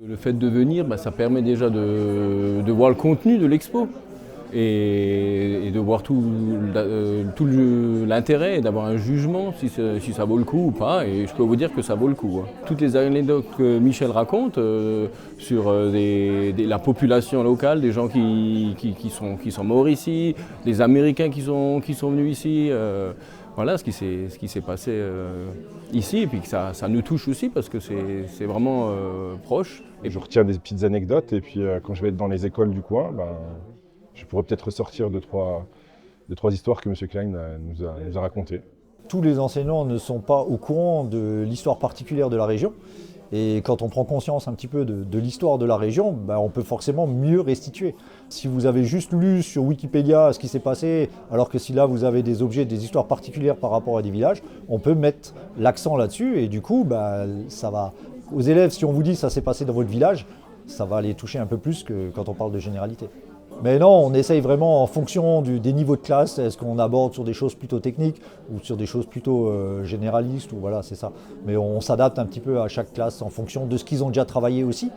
Le fait de venir, ça permet déjà de voir le contenu de l'expo et de voir tout l'intérêt et d'avoir un jugement si ça vaut le coup ou pas. Et je peux vous dire que ça vaut le coup. Toutes les anecdotes que Michel raconte sur la population locale, des gens qui sont morts ici, des Américains qui sont venus ici. Voilà ce qui s'est passé ici, et puis que ça nous touche aussi parce que c'est vraiment proche. Et je retiens des petites anecdotes, et puis quand je vais être dans les écoles du coin, je pourrais peut-être ressortir deux, trois histoires que M. Klein nous a racontées. Tous les enseignants ne sont pas au courant de l'histoire particulière de la région. Et quand on prend conscience un petit peu de l'histoire de la région, on peut forcément mieux restituer. Si vous avez juste lu sur Wikipédia ce qui s'est passé, alors que si là vous avez des objets, des histoires particulières par rapport à des villages, on peut mettre l'accent là-dessus et du coup, ça va. Aux élèves, si on vous dit ça s'est passé dans votre village, ça va les toucher un peu plus que quand on parle de généralité. Mais non, on essaye vraiment en fonction des niveaux de classe. Est-ce qu'on aborde sur des choses plutôt techniques ou sur des choses plutôt généralistes, ou voilà, c'est ça. Mais on s'adapte un petit peu à chaque classe en fonction de ce qu'ils ont déjà travaillé aussi.